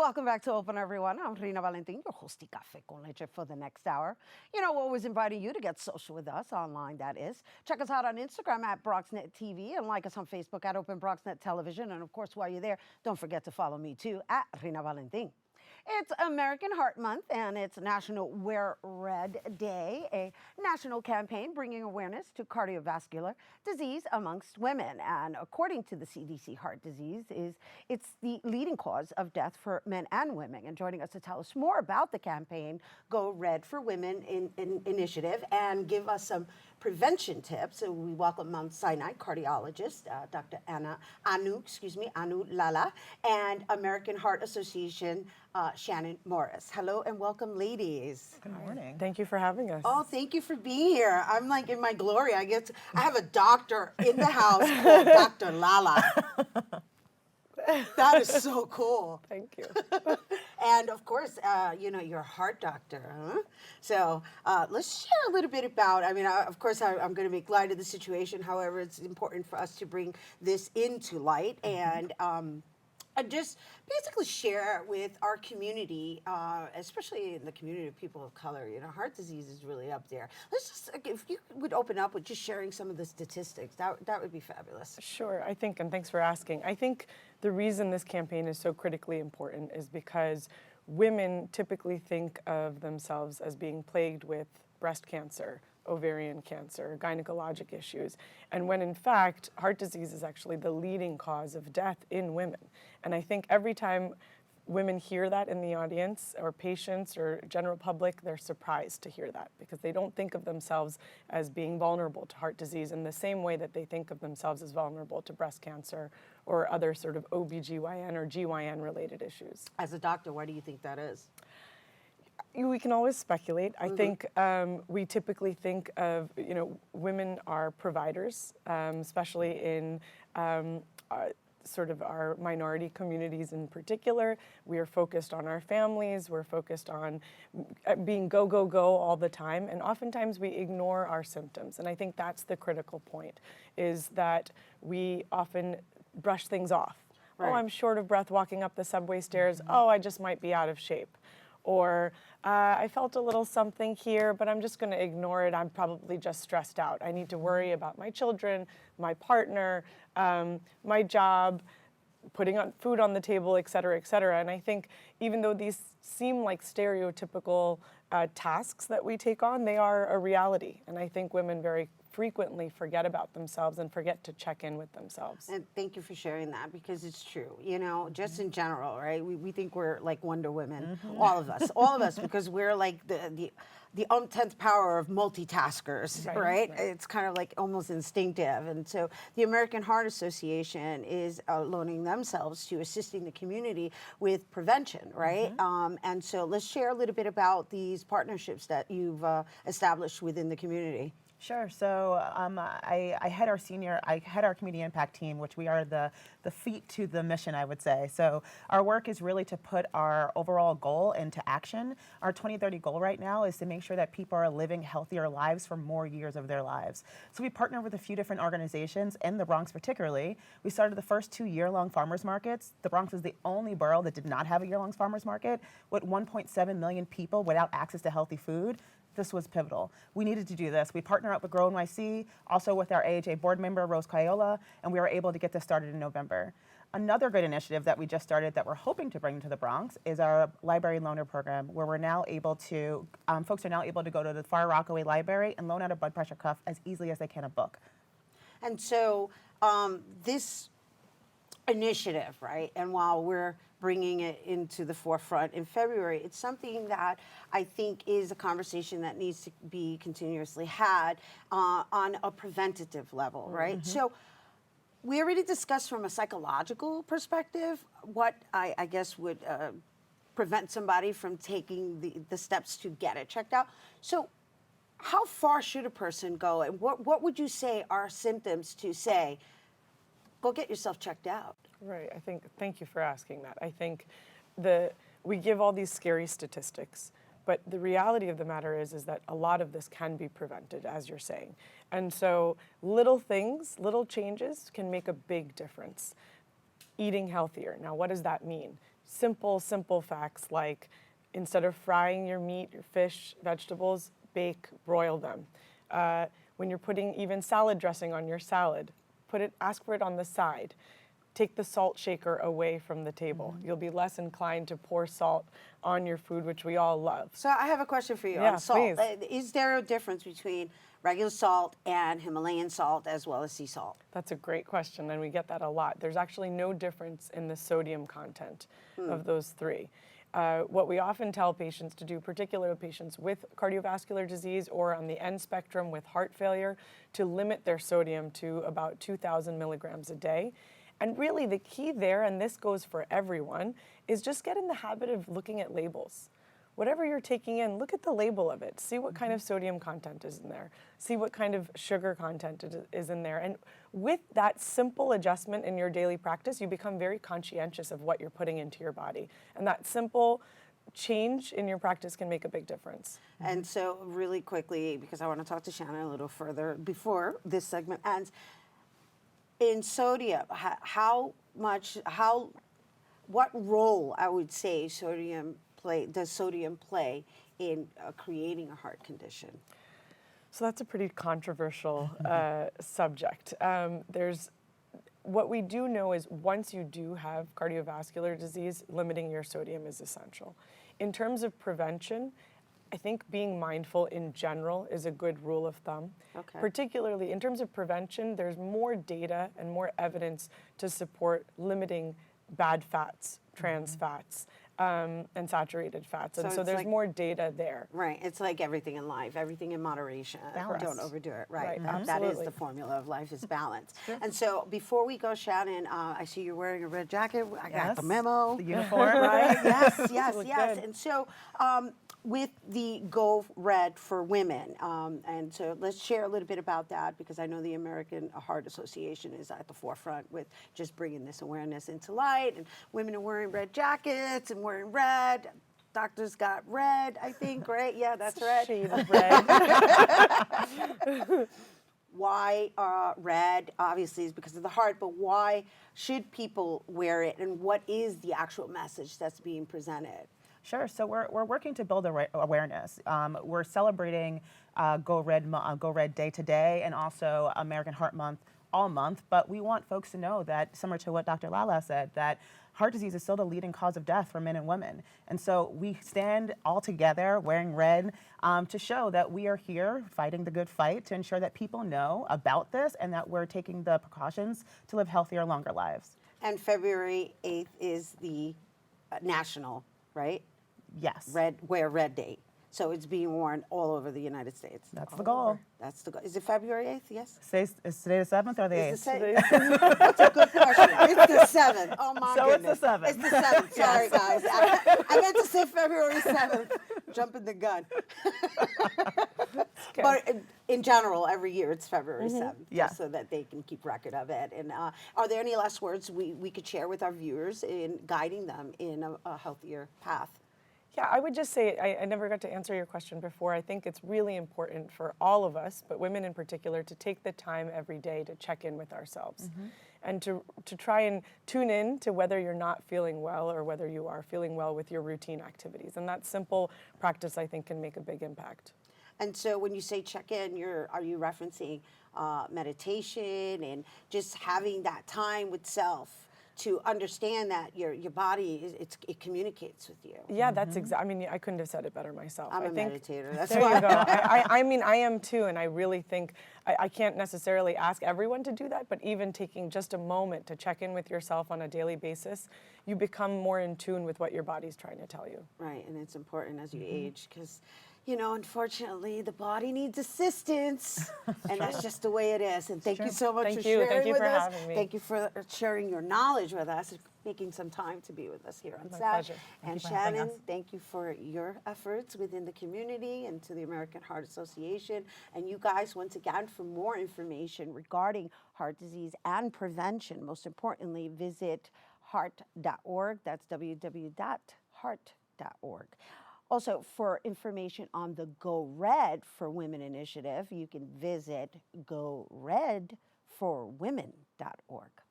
welcome back to Open, everyone. I'm Rhina Valentin, your hosty Café con Leche for the next hour. You know, we're always inviting you to get social with us, online that is. Check us out on Instagram at BronxNet TV and like us on Facebook at Open BronxNet Television. And of course, while you're there, don't forget to follow me too at Rhina Valentin. It's American Heart Month, and it's National Wear Red Day, a national campaign bringing awareness to cardiovascular disease amongst women. And according to the CDC, heart disease it's the leading cause of death for men and women. And joining us to tell us more about the campaign, Go Red for Women initiative, and give us some prevention tips. So we welcome Mount Sinai Cardiologist, Dr. Anu Lala, and American Heart Association, Shanon Morris. Hello and welcome, ladies. Good morning. Thank you for having us. Oh, thank you for being here. I'm like in my glory. I have a doctor in the house called Dr. Lala. That is so cool. Thank you. And of course, you're a heart doctor, huh? So let's share a little bit about, of course, I'm going to make light of the situation. However, it's important for us to bring this into light and just basically share with our community, especially in the community of people of color. You know, heart disease is really up there. Let's just, if you would open up with just sharing some of the statistics, that would be fabulous. Sure, I think, and thanks for asking. I think the reason this campaign is so critically important is because women typically think of themselves as being plagued with breast cancer, ovarian cancer, gynecologic issues, and when in fact, heart disease is actually the leading cause of death in women. And I think every time women hear that in the audience, or patients or general public, they're surprised to hear that because they don't think of themselves as being vulnerable to heart disease in the same way that they think of themselves as vulnerable to breast cancer or other sort of OBGYN or GYN related issues. As a doctor, why do you think that is? We can always speculate. I think we typically think of, women are providers, especially in sort of our minority communities in particular. We are focused on our families. We're focused on being go, go, go all the time. And oftentimes we ignore our symptoms. And I think that's the critical point, is that we often brush things off. Right. Oh, I'm short of breath walking up the subway stairs. Oh, I just might be out of shape. Or I felt a little something here, but I'm just going to ignore it. I'm probably just stressed out. I need to worry about my children, my partner, my job, putting on food on the table, et cetera, et cetera. And I think even though these seem like stereotypical tasks that we take on, they are a reality. And I think women very frequently forget about themselves and forget to check in with themselves. And thank you for sharing that, because it's true. You know, just in general, right? We think we're like Wonder Women, all of us, because we're like the umpteenth power of multitaskers, right? It's kind of like almost instinctive. And so the American Heart Association is loaning themselves to assisting the community with prevention, right? And so let's share a little bit about these partnerships that you've established within the community. Sure. So I head our community impact team, which we are the feet to the mission, I would say. So our work is really to put our overall goal into action. Our 2030 goal right now is to make sure that people are living healthier lives for more years of their lives. So we partner with a few different organizations in the Bronx particularly. We started the first 2 year-long farmers markets. The Bronx is the only borough that did not have a year-long farmers market, with 1.7 million people without access to healthy food. This was pivotal. We needed to do this. We partner up with Grow NYC, also with our AHA board member, Rose Cayola, and we were able to get this started in November. Another good initiative that we just started that we're hoping to bring to the Bronx is our library loaner program, where we're now able to, folks are now able to go to the Far Rockaway Library and loan out a blood pressure cuff as easily as they can a book. And so this initiative, right, and while we're bringing it into the forefront in February, it's something that I think is a conversation that needs to be continuously had on a preventative level, right? So we already discussed from a psychological perspective what I guess would prevent somebody from taking the steps to get it checked out. So how far should a person go, and what would you say are symptoms to say, go get yourself checked out? Right. Thank you for asking that. I think we give all these scary statistics, but the reality of the matter is that a lot of this can be prevented, as you're saying. And so little things, little changes can make a big difference. Eating healthier. Now, what does that mean? simple facts like instead of frying your meat, your fish, vegetables, bake, broil them. When you're putting even salad dressing on your salad, ask for it on the side. Take the salt shaker away from the table. You'll be less inclined to pour salt on your food, which we all love. So I have a question for you Yeah, on salt. please. Is there a difference between regular salt and Himalayan salt as well as sea salt? That's a great question, and we get that a lot. There's actually no difference in the sodium content of those three. What we often tell patients to do, particularly patients with cardiovascular disease or on the end spectrum with heart failure, to limit their sodium to about 2,000 milligrams a day. And really the key there, and this goes for everyone, is just get in the habit of looking at labels. Whatever you're taking in, look at the label of it. See what kind of sodium content is in there. See what kind of sugar content is in there. And with that simple adjustment in your daily practice, you become very conscientious of what you're putting into your body. And that simple change in your practice can make a big difference. And so really quickly, because I want to talk to Shanon a little further before this segment ends, in sodium, what role, I would say, does sodium play in creating a heart condition? So that's a pretty controversial subject. What we do know is once you do have cardiovascular disease, limiting your sodium is essential. In terms of prevention, I think being mindful in general is a good rule of thumb. Okay. Particularly in terms of prevention, there's more data and more evidence to support limiting bad fats, trans fats, and saturated fats. And so there's like, more data there. Right. It's like everything in life, everything in moderation. Balance. Don't overdo it. Right. Right, That is absolutely. the formula of life is balance. And so before we go, Shanon, I see you're wearing a red jacket. I got the memo. The uniform. Right. Yes, Look yes. good. And so with the Go Red for Women, and so let's share a little bit about that because I know the American Heart Association is at the forefront with just bringing this awareness into light, and women are wearing red jackets and wearing red. Doctors got red, I think, right? Yeah, that's red. Shade of red. Why red? Obviously, is because of the heart, but why should people wear it, and what is the actual message that's being presented? Sure. So we're working to build awareness. We're celebrating Go Red Day today, and also American Heart Month all month. But we want folks to know that, similar to what Dr. Lala said, that heart disease is still the leading cause of death for men and women. And so we stand all together wearing red to show that we are here fighting the good fight to ensure that people know about this and that we're taking the precautions to live healthier, longer lives. And February 8th is the national, right? Yes. Wear red date. So it's being worn all over the United States. That's the goal. That's the goal. Is it February 8th? Yes? Is today the 7th or the 8th? Is it That's a good question. It's the 7th. Oh, my So goodness. it's the 7th. It's the 7th. Sorry, guys. I meant to say February 7th. Jumping the gun. But in general, every year it's February 7th. Yeah. Just so that they can keep record of it. And are there any last words we could share with our viewers in guiding them in a healthier path? Yeah, I would just say, I never got to answer your question before. I think it's really important for all of us, but women in particular, to take the time every day to check in with ourselves and to try and tune in to whether you're not feeling well or whether you are feeling well with your routine activities. And that simple practice, I think, can make a big impact. And so when you say check in, are you referencing meditation and just having that time with self to understand that your body, it communicates with you? Yeah, that's exactly, I mean, I couldn't have said it better myself. I'm I a think, meditator. That's there why. you go. I mean, I am too, and I really think, I can't necessarily ask everyone to do that, but even taking just a moment to check in with yourself on a daily basis, you become more in tune with what your body's trying to tell you. Right, and it's important as you age because, you know, unfortunately, the body needs assistance, and that's just the way it is. And thank you so much for sharing Thank you with for us. having me. Thank you for sharing your knowledge with us and making some time to be with us here on My SAT. pleasure. And you for having Shanon, us. thank you for your efforts within the community and to the American Heart Association. And you guys, once again, for more information regarding heart disease and prevention, most importantly, visit heart.org. That's www.heart.org. Also, for information on the Go Red for Women initiative, you can visit goredforwomen.org.